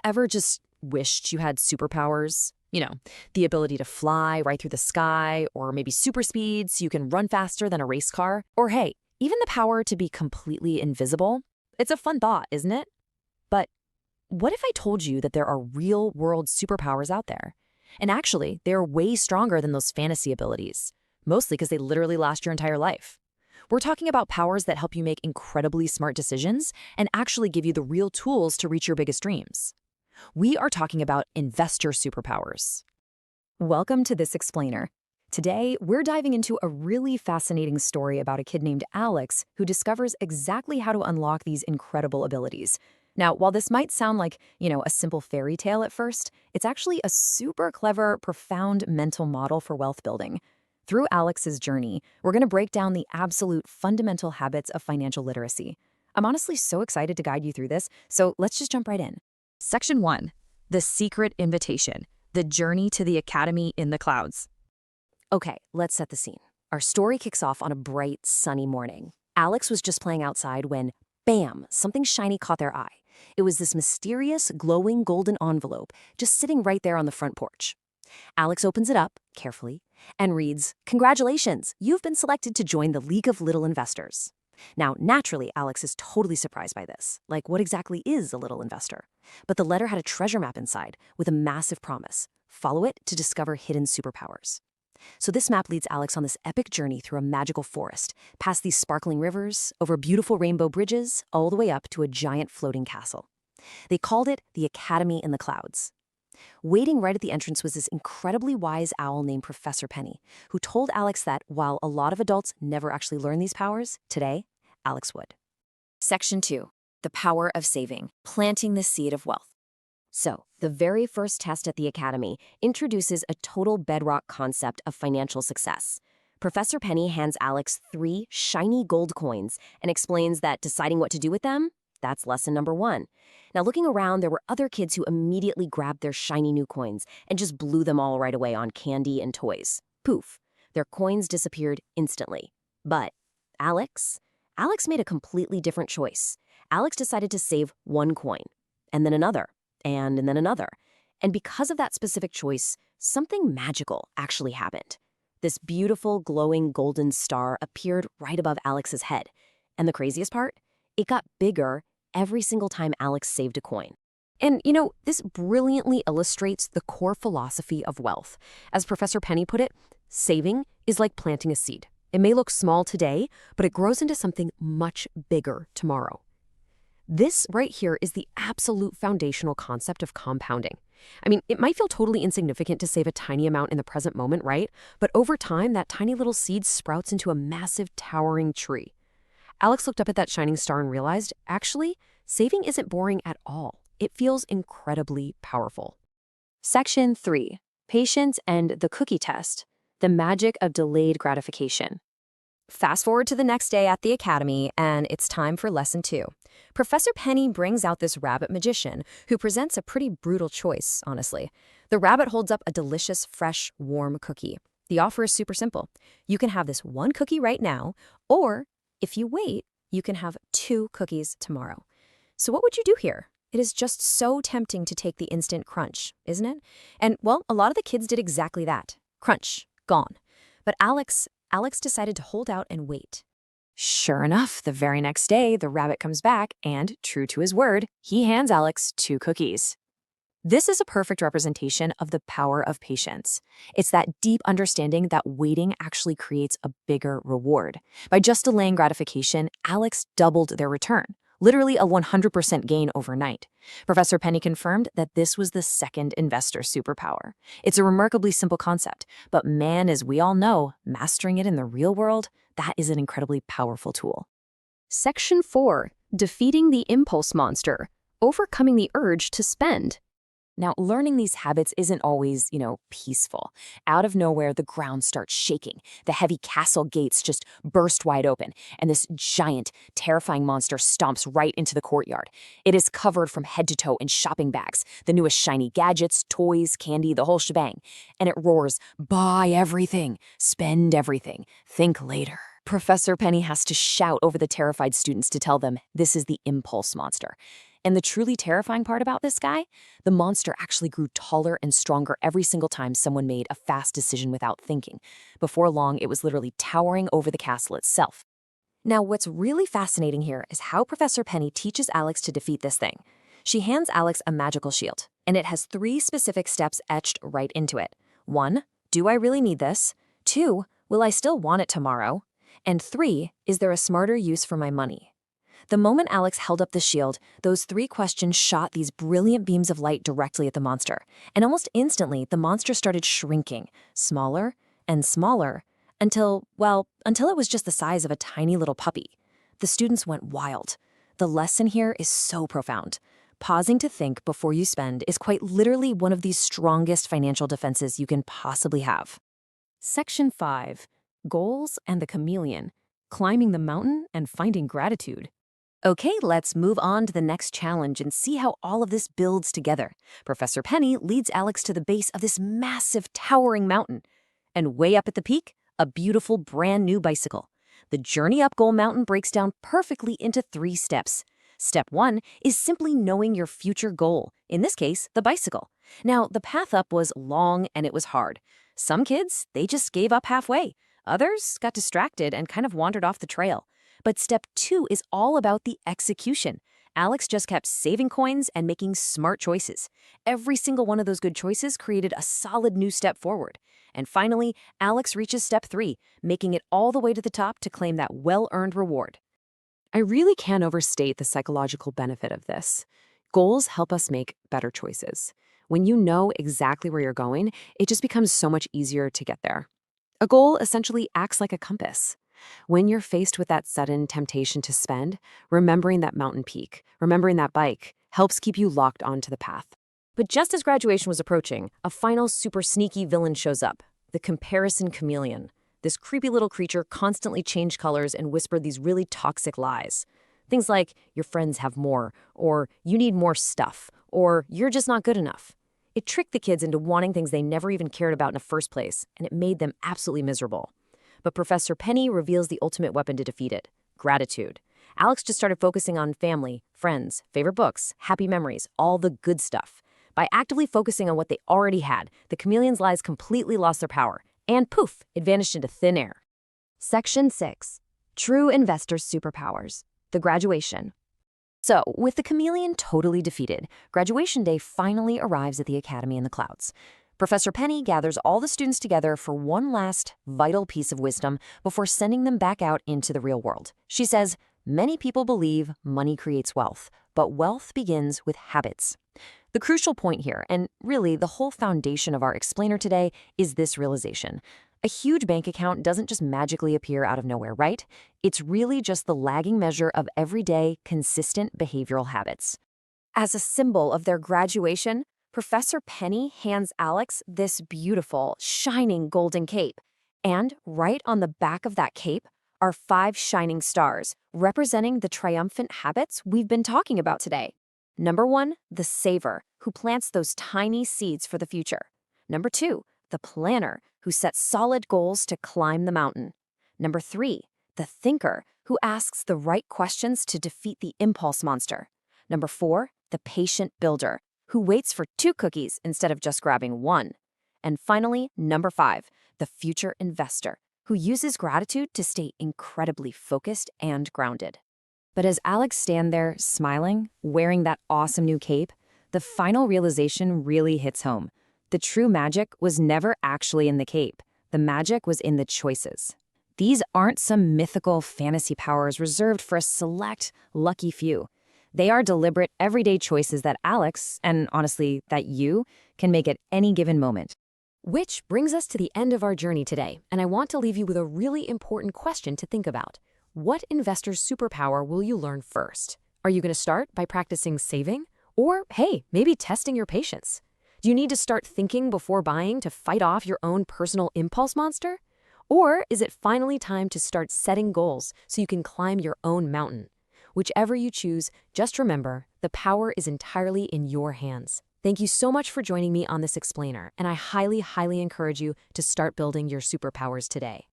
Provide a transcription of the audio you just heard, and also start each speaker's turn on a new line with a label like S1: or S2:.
S1: ever just wished you had superpowers? The ability to fly right through the sky, or maybe super speed so you can run faster than a race car? Or hey, even the power to be completely invisible? It's a fun thought, isn't it? But what if I told you that there are real-world superpowers out there? And actually, they're way stronger than those fantasy abilities, mostly because they literally last your entire life. We're talking about powers that help you make incredibly smart decisions and actually give you the real tools to reach your biggest dreams. We are talking about investor superpowers. Welcome to This Explainer. Today, we're diving into a really fascinating story about a kid named Alex who discovers exactly how to unlock these incredible abilities. Now, while this might sound like, a simple fairy tale at first, it's actually a super clever, profound mental model for wealth building. Through Alex's journey, we're going to break down the absolute fundamental habits of financial literacy. I'm honestly so excited to guide you through this, so let's just jump right in. Section 1. The Secret Invitation. The Journey to the Academy in the Clouds.
S2: Okay, let's set the scene. Our story kicks off on a bright, sunny morning. Alex was just playing outside when, bam, something shiny caught their eye. It was this mysterious, glowing golden envelope just sitting right there on the front porch. Alex opens it up, carefully, and reads, "Congratulations, you've been selected to join the League of Little Investors." Now, naturally, Alex is totally surprised by this. Like, what exactly is a little investor? But the letter had a treasure map inside with a massive promise. Follow it to discover hidden superpowers. So this map leads Alex on this epic journey through a magical forest, past these sparkling rivers, over beautiful rainbow bridges, all the way up to a giant floating castle. They called it the Academy in the Clouds. Waiting right at the entrance was this incredibly wise owl named Professor Penny, who told Alex that while a lot of adults never actually learn these powers, today, Alex would. Section 2. The Power of Saving, Planting the Seed of Wealth. So, the very first test at the Academy introduces a total bedrock concept of financial success. Professor Penny hands Alex 3 shiny gold coins and explains that deciding what to do with them, that's lesson number 1. Now, looking around, there were other kids who immediately grabbed their shiny new coins and just blew them all right away on candy and toys. Poof, their coins disappeared instantly. But Alex made a completely different choice. Alex decided to save 1 coin, and then another, and then another. And because of that specific choice, something magical actually happened. This beautiful, glowing golden star appeared right above Alex's head. And the craziest part? It got bigger every single time Alex saved a coin. And, this brilliantly illustrates the core philosophy of wealth. As Professor Penny put it, saving is like planting a seed. It may look small today, but it grows into something much bigger tomorrow. This right here is the absolute foundational concept of compounding. I mean, it might feel totally insignificant to save a tiny amount in the present moment, right? But over time, that tiny little seed sprouts into a massive, towering tree. Alex looked up at that shining star and realized, actually, saving isn't boring at all. It feels incredibly powerful. Section 3. Patience and the Cookie Test. The Magic of Delayed Gratification. Fast forward to the next day at the Academy, and it's time for Lesson 2. Professor Penny brings out this rabbit magician who presents a pretty brutal choice, honestly. The rabbit holds up a delicious, fresh, warm cookie. The offer is super simple. You can have this 1 cookie right now, or if you wait, you can have 2 cookies tomorrow. So what would you do here? It is just so tempting to take the instant crunch, isn't it? And, well, a lot of the kids did exactly that. Crunch, gone. But Alex decided to hold out and wait. Sure enough, the very next day, the rabbit comes back and, true to his word, he hands Alex 2 cookies. This is a perfect representation of the power of patience. It's that deep understanding that waiting actually creates a bigger reward. By just delaying gratification, Alex doubled their return, literally a 100% gain overnight. Professor Penny confirmed that this was the second investor superpower. It's a remarkably simple concept, but man, as we all know, mastering it in the real world, that is an incredibly powerful tool. Section 4. Defeating the impulse monster. Overcoming the urge to spend. Now, learning these habits isn't always, peaceful. Out of nowhere, the ground starts shaking. The heavy castle gates just burst wide open, and this giant, terrifying monster stomps right into the courtyard. It is covered from head to toe in shopping bags, the newest shiny gadgets, toys, candy, the whole shebang. And it roars, "Buy everything, spend everything, think later." Professor Penny has to shout over the terrified students to tell them this is the impulse monster. And the truly terrifying part about this guy? The monster actually grew taller and stronger every single time someone made a fast decision without thinking. Before long, it was literally towering over the castle itself. Now, what's really fascinating here is how Professor Penny teaches Alex to defeat this thing. She hands Alex a magical shield, and it has 3 specific steps etched right into it. 1, do I really need this? 2, will I still want it tomorrow? And 3, is there a smarter use for my money? The moment Alex held up the shield, those 3 questions shot these brilliant beams of light directly at the monster. And almost instantly, the monster started shrinking, smaller and smaller, until it was just the size of a tiny little puppy. The students went wild. The lesson here is so profound. Pausing to think before you spend is quite literally one of the strongest financial defenses you can possibly have. Section 5. Goals and the Chameleon. Climbing the mountain and finding gratitude. Okay, let's move on to the next challenge and see how all of this builds together. Professor Penny leads Alex to the base of this massive, towering mountain. And way up at the peak, a beautiful, brand new bicycle. The journey up Goal Mountain breaks down perfectly into 3 steps. Step 1 is simply knowing your future goal, in this case, the bicycle. Now, the path up was long and it was hard. Some kids, they just gave up halfway. Others got distracted and kind of wandered off the trail. But step 2 is all about the execution. Alex just kept saving coins and making smart choices. Every single one of those good choices created a solid new step forward. And finally, Alex reaches step 3, making it all the way to the top to claim that well-earned reward. I really can't overstate the psychological benefit of this. Goals help us make better choices. When you know exactly where you're going, it just becomes so much easier to get there. A goal essentially acts like a compass. When you're faced with that sudden temptation to spend, remembering that mountain peak, remembering that bike, helps keep you locked onto the path. But just as graduation was approaching, a final super sneaky villain shows up, the comparison chameleon. This creepy little creature constantly changed colors and whispered these really toxic lies. Things like, your friends have more, or you need more stuff, or you're just not good enough. It tricked the kids into wanting things they never even cared about in the first place, and it made them absolutely miserable. But Professor Penny reveals the ultimate weapon to defeat it: gratitude. Alex just started focusing on family, friends, favorite books, happy memories, all the good stuff. By actively focusing on what they already had, the chameleon's lies completely lost their power, and poof, it vanished into thin air. Section 6. True Investor Superpowers. The Graduation. So, with the chameleon totally defeated, graduation day finally arrives at the academy in the clouds. Professor Penny gathers all the students together for one last, vital piece of wisdom before sending them back out into the real world. She says, many people believe money creates wealth, but wealth begins with habits. The crucial point here, and really the whole foundation of our explainer today, is this realization. A huge bank account doesn't just magically appear out of nowhere, right? It's really just the lagging measure of everyday, consistent behavioral habits. As a symbol of their graduation, Professor Penny hands Alex this beautiful, shining golden cape. And right on the back of that cape are 5 shining stars, representing the triumphant habits we've been talking about today. Number 1, the saver, who plants those tiny seeds for the future. Number 2, the planner, who sets solid goals to climb the mountain. Number 3, the thinker, who asks the right questions to defeat the impulse monster. Number 4, the patient builder, who waits for 2 cookies instead of just grabbing 1. And finally, number 5, the future investor, who uses gratitude to stay incredibly focused and grounded. But as Alex stands there smiling, wearing that awesome new cape, the final realization really hits home. The true magic was never actually in the cape. The magic was in the choices. These aren't some mythical fantasy powers reserved for a select, lucky few. They are deliberate, everyday choices that Alex, and honestly, that you, can make at any given moment. Which brings us to the end of our journey today, and I want to leave you with a really important question to think about. What investor superpower will you learn first? Are you going to start by practicing saving? Or, hey, maybe testing your patience? Do you need to start thinking before buying to fight off your own personal impulse monster? Or is it finally time to start setting goals so you can climb your own mountain? Whichever you choose, just remember, the power is entirely in your hands. Thank you so much for joining me on this explainer, and I highly, highly encourage you to start building your superpowers today.